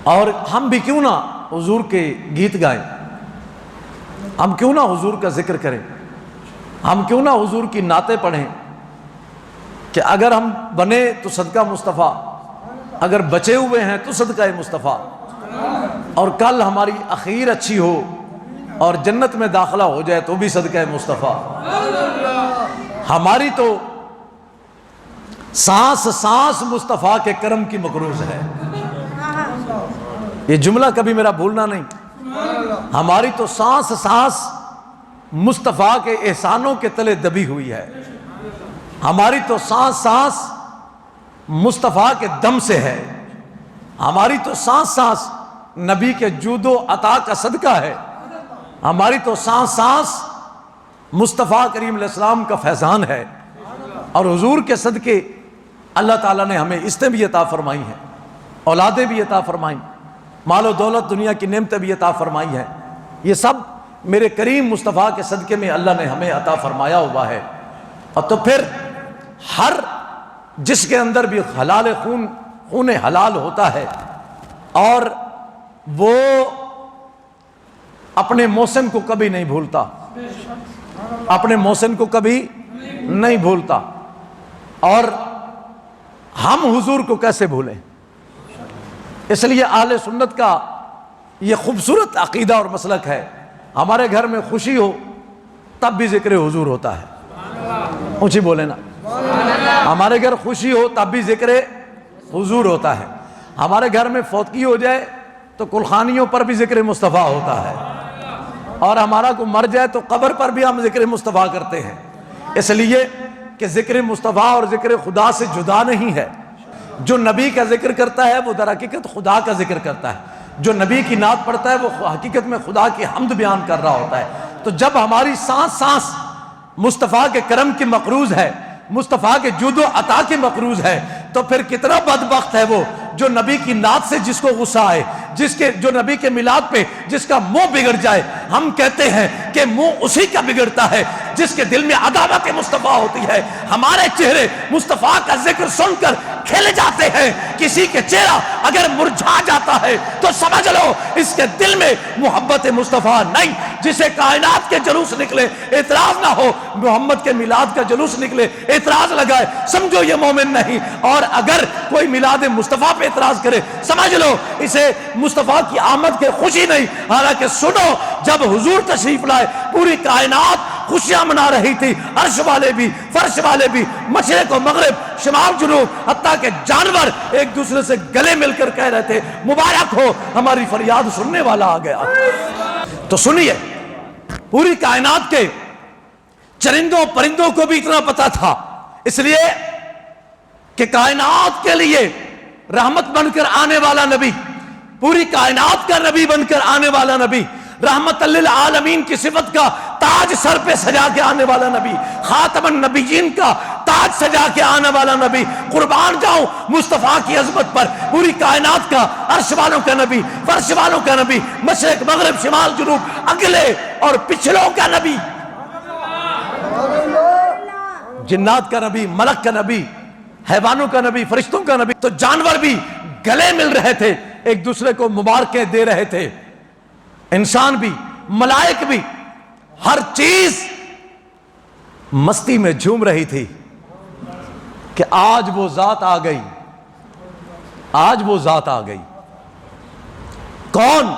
اور ہم بھی کیوں نہ حضور کے گیت گائیں، ہم کیوں نہ حضور کا ذکر کریں، ہم کیوں نہ حضور کی نعتیں پڑھیں کہ اگر ہم بنے تو صدقہ مصطفیٰ، اگر بچے ہوئے ہیں تو صدقہ مصطفیٰ، اور کل ہماری اخیر اچھی ہو اور جنت میں داخلہ ہو جائے تو بھی صدقہ مصطفیٰ۔ ہماری تو سانس سانس مصطفیٰ کے کرم کی مقروض ہے، یہ جملہ کبھی میرا بھولنا نہیں۔ ہماری تو سانس سانس مصطفیٰ کے احسانوں کے تلے دبی ہوئی ہے، ہماری تو سانس سانس مصطفیٰ کے دم سے ہے، ہماری تو سانس سانس نبی کے جود و عطا کا صدقہ ہے، ہماری تو سانس سانس مصطفیٰ کریم علیہ السلام کا فیضان ہے۔ اور حضور کے صدقے اللہ تعالیٰ نے ہمیں عزتیں بھی عطا فرمائی ہیں، اولادیں بھی عطا فرمائیں، مال و دولت دنیا کی نعمتیں بھی عطا فرمائی ہیں، یہ سب میرے کریم مصطفیٰ کے صدقے میں اللہ نے ہمیں عطا فرمایا ہوا ہے۔ اور تو پھر ہر جس کے اندر بھی حلال خون حلال ہوتا ہے اور وہ اپنے محسن کو کبھی نہیں بھولتا، اپنے محسن کو کبھی نہیں بھولتا، اور ہم حضور کو کیسے بھولیں؟ اس لیے اہل سنت کا یہ خوبصورت عقیدہ اور مسلک ہے، ہمارے گھر میں خوشی ہو تب بھی ذکر حضور ہوتا ہے، اونچی بولے نا، ہمارے گھر خوشی ہو تب بھی ذکر حضور ہوتا ہے، ہمارے گھر میں فوتگی ہو جائے تو کلخانیوں پر بھی ذکر مصطفیٰ ہوتا ہے، اور ہمارا کو مر جائے تو قبر پر بھی ہم ذکر مصطفیٰ کرتے ہیں، اس لیے کہ ذکر مصطفیٰ اور ذکر خدا سے جدا نہیں ہے۔ جو نبی کا ذکر کرتا ہے وہ در حقیقت خدا کا ذکر کرتا ہے، جو نبی کی نعت پڑھتا ہے وہ حقیقت میں خدا کی حمد بیان کر رہا ہوتا ہے۔ تو جب ہماری سانس سانس مصطفیٰ کے کرم کی مقروض ہے، مصطفیٰ کے جود و عطا کی مقروض ہے، تو پھر کتنا بدبخت ہے وہ جو نبی کی نعت سے جس کو غصہ آئے، جو نبی کے میلاد پہ جس کا منہ بگڑ جائے۔ ہم کہتے ہیں کہ منہ اسی کا بگڑتا ہے جس کے دل میں عداوت مصطفیٰ ہوتی ہے۔ ہمارے چہرے مصطفیٰ کا ذکر سن کر کھل جاتے ہیں، کسی کے چہرہ اگر مرجھا جاتا ہے تو سمجھ لو اس کے دل میں محبت مصطفیٰ نہیں۔ جسے کائنات کے جلوس نکلے اعتراض نہ ہو، محمد کے میلاد کا جلوس نکلے اعتراض لگائے، سمجھو یہ مومن نہیں۔ اور اگر کوئی میلاد مصطفیٰ پہ اعتراض کرے سمجھ لو اسے مصطفیٰ کی آمد کے خوشی نہیں۔ حالانکہ سنو، جب حضور تشریف لائے پوری کائنات خوشیاں منا رہی تھی، عرش والے بھی فرش والے بھی، مشرق و مغرب شمال جنوب، حتیٰ کہ جانور ایک دوسرے سے گلے مل کر کہہ رہے تھے مبارک ہو ہماری فریاد سننے والا آ گیا۔ تو سنیے، پوری کائنات کے چرندوں پرندوں کو بھی اتنا پتا تھا، اس لیے کہ کائنات کے لیے رحمت بن کر آنے والا نبی، پوری کائنات کا نبی بن کر آنے والا نبی، رحمت للعالمین کی صفت کا تاج سر پہ سجا کے آنے والا نبی، خاتم النبیین کا تاج سجا کے آنے والا نبی، قربان جاؤں مصطفیٰ کی عظمت پر، پوری کائنات کا عرش والوں کا نبی، فرش والوں کا نبی، مشرق مغرب شمال جنوب اگلے اور پچھلوں کا نبی، جنات کا نبی، ملک کا نبی، حیوانوں کا نبی، فرشتوں کا نبی۔ تو جانور بھی گلے مل رہے تھے، ایک دوسرے کو مبارکیں دے رہے تھے، انسان بھی، ملائک بھی، ہر چیز مستی میں جھوم رہی تھی کہ آج وہ ذات آ گئی، آج وہ ذات آ گئی۔ کون؟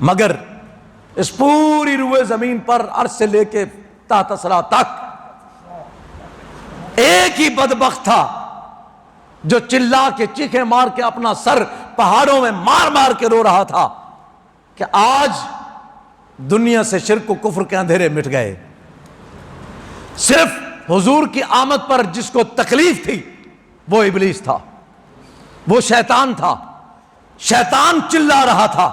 مگر اس پوری روئے زمین پر عرش سے لے کے تحت ثری تک ایک ہی بدبخت تھا جو چلا کے چیخیں مار کے اپنا سر پہاڑوں میں مار مار کے رو رہا تھا کہ آج دنیا سے شرک و کفر کے اندھیرے مٹ گئے۔ صرف حضور کی آمد پر جس کو تکلیف تھی وہ ابلیس تھا، وہ شیطان تھا، شیطان چلا رہا تھا۔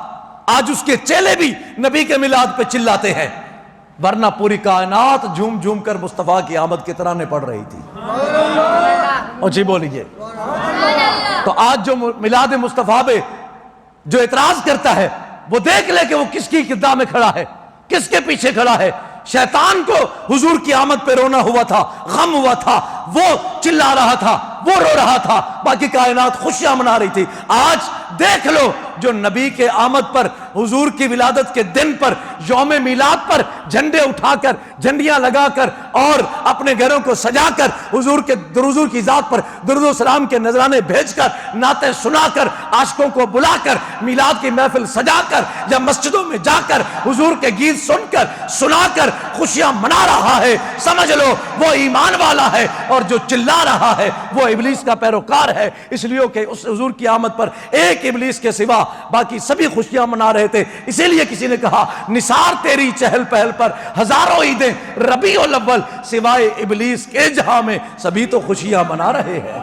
آج اس کے چیلے بھی نبی کے میلاد پہ چلاتے ہیں، ورنہ پوری کائنات جھوم جھوم کر مصطفیٰ کی آمد کی ترانے پڑھ رہی تھی۔ اور جی بولیے، تو آج جو میلاد مصطفیٰ پہ جو اعتراض کرتا ہے وہ دیکھ لے کہ وہ کس کی قدام میں کھڑا ہے، کس کے پیچھے کھڑا ہے۔ شیطان کو حضور کی آمد پہ رونا ہوا تھا، غم ہوا تھا، وہ چلا رہا تھا، وہ رو رہا تھا، باقی کائنات خوشیاں منا رہی تھی۔ آج دیکھ لو جو نبی کے آمد پر، حضور کی ولادت کے دن پر، یوم میلاد پر جھنڈے اٹھا کر، جھنڈیاں لگا کر اور اپنے گھروں کو سجا کر حضور کی ذات پر درود و سلام کے نذرانے بھیج کر، نعتیں سنا کر، عاشقوں کو بلا کر، میلاد کی محفل سجا کر، یا مسجدوں میں جا کر حضور کے گیت سن کر، سنا کر خوشیاں منا رہا ہے، سمجھ لو وہ ایمان والا ہے، اور جو چلا رہا ہے وہ ابلیس کا پیروکار ہے۔ اس لیے کہ اس حضور کی آمد پر ایک ابلیس کے سوا باقی سبھی خوشیاں منا رہے تھے۔ اسی لیے کسی نے کہا نثار تیری چہل پہل پر ہزاروں عیدیں ربیع الاول، سوائے ابلیس کے جہاں میں سبھی تو خوشیاں منا رہے ہیں۔